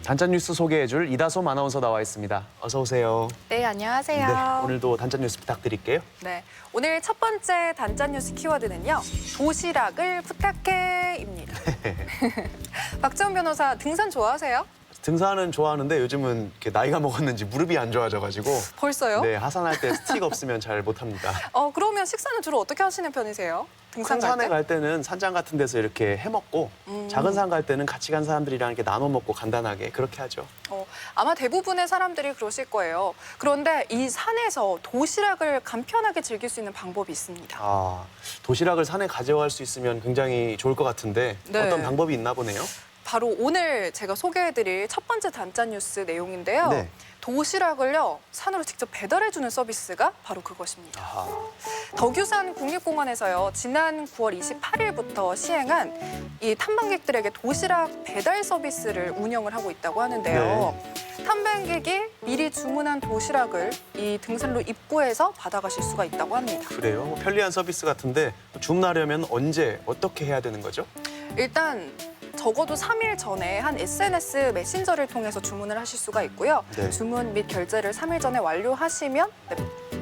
단짠 뉴스 소개해줄 이다솜 아나운서 나와 있습니다. 어서 오세요. 네, 안녕하세요. 네, 오늘도 단짠 뉴스 부탁드릴게요. 네, 오늘 첫 번째 단짠 뉴스 키워드는요. 도시락을 부탁해입니다. 박지원 변호사, 등산 좋아하세요? 등산은 좋아하는데 요즘은 이렇게 나이가 먹었는지 무릎이 안 좋아져가지고 벌써요? 네, 하산할 때 스틱 없으면 잘 못합니다. 그러면 식사는 주로 어떻게 하시는 편이세요? 등산 큰 갈 산에 때? 갈 때는 산장 같은 데서 이렇게 해먹고 작은 산 갈 때는 같이 간 사람들이랑 이렇게 나눠 먹고 간단하게 그렇게 하죠. 아마 대부분의 사람들이 그러실 거예요. 그런데 이 산에서 도시락을 간편하게 즐길 수 있는 방법이 있습니다. 도시락을 산에 가져갈 수 있으면 굉장히 좋을 것 같은데 네. 어떤 방법이 있나 보네요. 바로 오늘 제가 소개해드릴 첫 번째 단짠 뉴스 내용인데요. 네. 도시락을요, 산으로 직접 배달해주는 서비스가 바로 그것입니다. 덕유산 국립공원에서요, 지난 9월 28일부터 시행한 이 탐방객들에게 도시락 배달 서비스를 운영을 하고 있다고 하는데요. 탐방객이 미리 주문한 도시락을 이 등산로 입구에서 받아가실 수가 있다고 합니다. 그래요? 편리한 서비스 같은데 주문하려면 언제 어떻게 해야 되는 거죠? 일단 적어도 3일 전에 한 SNS 메신저를 통해서 주문을 하실 수가 있고요. 네. 주문 및 결제를 3일 전에 완료하시면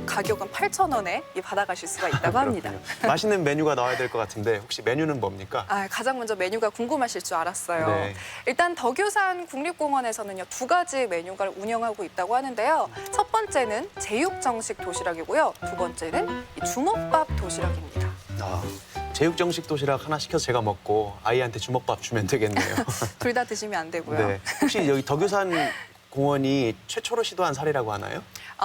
가격은 8,000원에 받아가실 수가 있다고 합니다. 맛있는 메뉴가 나와야 될 것 같은데 혹시 메뉴는 뭡니까? 가장 먼저 메뉴가 궁금하실 줄 알았어요. 네. 일단 덕유산 국립공원에서는요, 2가지 메뉴가 운영하고 있다고 하는데요. 첫 번째는 제육정식 도시락이고요. 두 번째는 이 주먹밥 도시락입니다. 제육정식 도시락 하나 시켜서 제가 먹고 아이한테 주먹밥 주면 되겠네요. 둘 다 드시면 안 되고요. 네. 혹시 여기 덕유산 공원이 최초로 시도한 사례라고 하나요?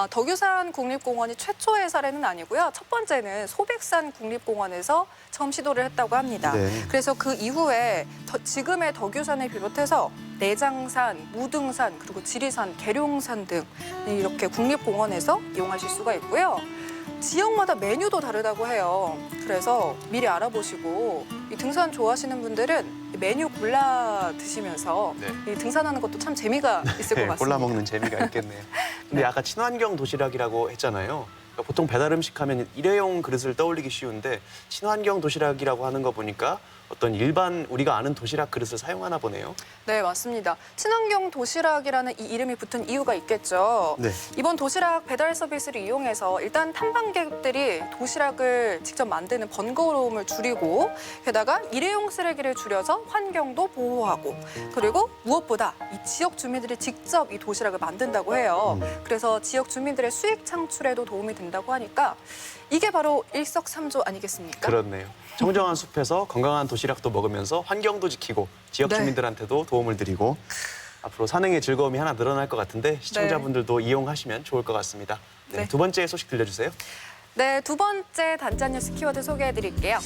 덕유산 국립공원이 최초의 사례는 아니고요. 첫 번째는 소백산 국립공원에서 처음 시도를 했다고 합니다. 네. 그래서 그 이후에 지금의 덕유산을 비롯해서 내장산, 무등산, 그리고 지리산, 계룡산 등 이렇게 국립공원에서 이용하실 수가 있고요. 지역마다 메뉴도 다르다고 해요. 그래서 미리 알아보시고 이 등산 좋아하시는 분들은 메뉴 골라 드시면서 이 등산하는 것도 참 재미가 있을 것 같습니다. 골라 먹는 재미가 있겠네요. 근데 아까 친환경 도시락이라고 했잖아요. 그러니까 보통 배달 음식 하면 일회용 그릇을 떠올리기 쉬운데 친환경 도시락이라고 하는 거 보니까 어떤 일반 우리가 아는 도시락 그릇을 사용하나 보네요. 네, 맞습니다. 친환경 도시락이라는 이 이름이 붙은 이유가 있겠죠. 네. 이번 도시락 배달 서비스를 이용해서 일단 탐방객들이 도시락을 직접 만드는 번거로움을 줄이고 게다가 일회용 쓰레기를 줄여서 환경도 보호하고 그리고 무엇보다 이 지역 주민들이 직접 이 도시락을 만든다고 해요. 그래서 지역 주민들의 수익 창출에도 도움이 된다고 하니까 이게 바로 일석삼조 아니겠습니까? 그렇네요. 청정한 숲에서 건강한 도시락도 먹으면서 환경도 지키고 지역 주민들한테도 도움을 드리고 앞으로 산행의 즐거움이 하나 늘어날 것 같은데 시청자분들도 이용하시면 좋을 것 같습니다. 네, 두 번째 소식 들려주세요. 네, 두 번째 단짠 뉴스 키워드 소개해드릴게요.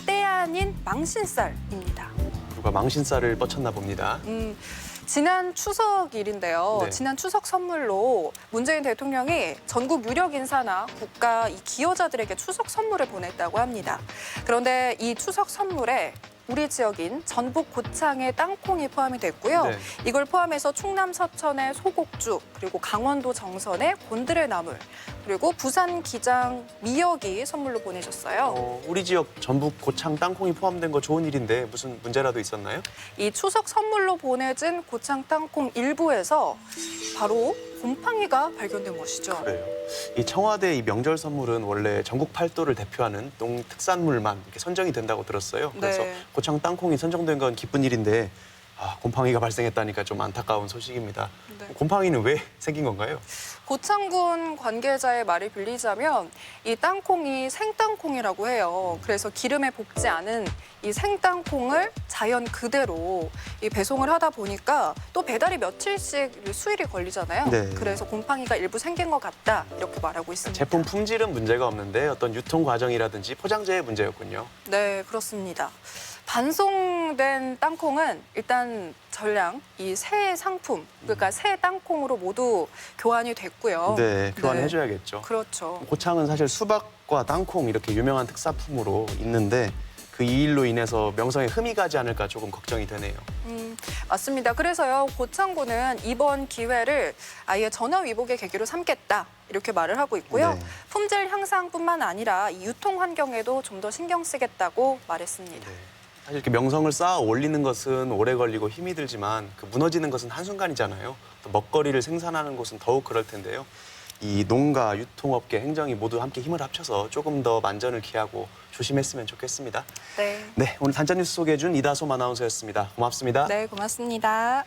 때 아닌 망신살입니다. 누가 망신살을 뻗쳤나 봅니다. 지난 추석일인데요. 네. 지난 추석 선물로 문재인 대통령이 전국 유력 인사나 국가 이 기여자들에게 추석 선물을 보냈다고 합니다. 그런데 이 추석 선물에 우리 지역인 전북 고창의 땅콩이 포함이 됐고요. 네. 이걸 포함해서 충남 서천의 소곡주, 그리고 강원도 정선의 곤드레 나물, 그리고 부산 기장 미역이 선물로 보내셨어요. 우리 지역 전북 고창 땅콩이 포함된 거 좋은 일인데 무슨 문제라도 있었나요? 이 추석 선물로 보내진 고창 땅콩 일부에서 바로 곰팡이가 발견된 것이죠. 그래요. 이 청와대 이 명절 선물은 원래 전국 팔도를 대표하는 농특산물만 이렇게 선정이 된다고 들었어요. 그래서 고창 땅콩이 선정된 건 기쁜 일인데 곰팡이가 발생했다니까 좀 안타까운 소식입니다. 네. 곰팡이는 왜 생긴 건가요? 고창군 관계자의 말을 빌리자면 이 땅콩이 생땅콩이라고 해요. 그래서 기름에 볶지 않은 이 생땅콩을 자연 그대로 이 배송을 하다 보니까 또 배달이 며칠씩 수일이 걸리잖아요. 네. 그래서 곰팡이가 일부 생긴 것 같다 이렇게 말하고 있습니다. 제품 품질은 문제가 없는데 어떤 유통 과정이라든지 포장재의 문제였군요. 네, 그렇습니다. 반송된 땅콩은 일단 전량 이 새 상품, 그러니까 새 땅콩으로 모두 교환이 됐고요. 네, 교환해줘야겠죠. 그렇죠. 고창은 사실 수박과 땅콩 이렇게 유명한 특산품으로 있는데 그 이 일로 인해서 명성에 흠이 가지 않을까 조금 걱정이 되네요. 맞습니다. 그래서요, 고창군은 이번 기회를 아예 전화위복의 계기로 삼겠다 이렇게 말을 하고 있고요. 네. 품질 향상뿐만 아니라 이 유통 환경에도 좀 더 신경 쓰겠다고 말했습니다. 네. 사실 이렇게 명성을 쌓아 올리는 것은 오래 걸리고 힘이 들지만 그 무너지는 것은 한순간이잖아요. 또 먹거리를 생산하는 곳은 더욱 그럴 텐데요. 이 농가, 유통업계, 행정이 모두 함께 힘을 합쳐서 조금 더 만전을 기하고 조심했으면 좋겠습니다. 네. 네, 오늘 단짠 뉴스 소개해준 이다솜 아나운서였습니다. 고맙습니다. 네, 고맙습니다.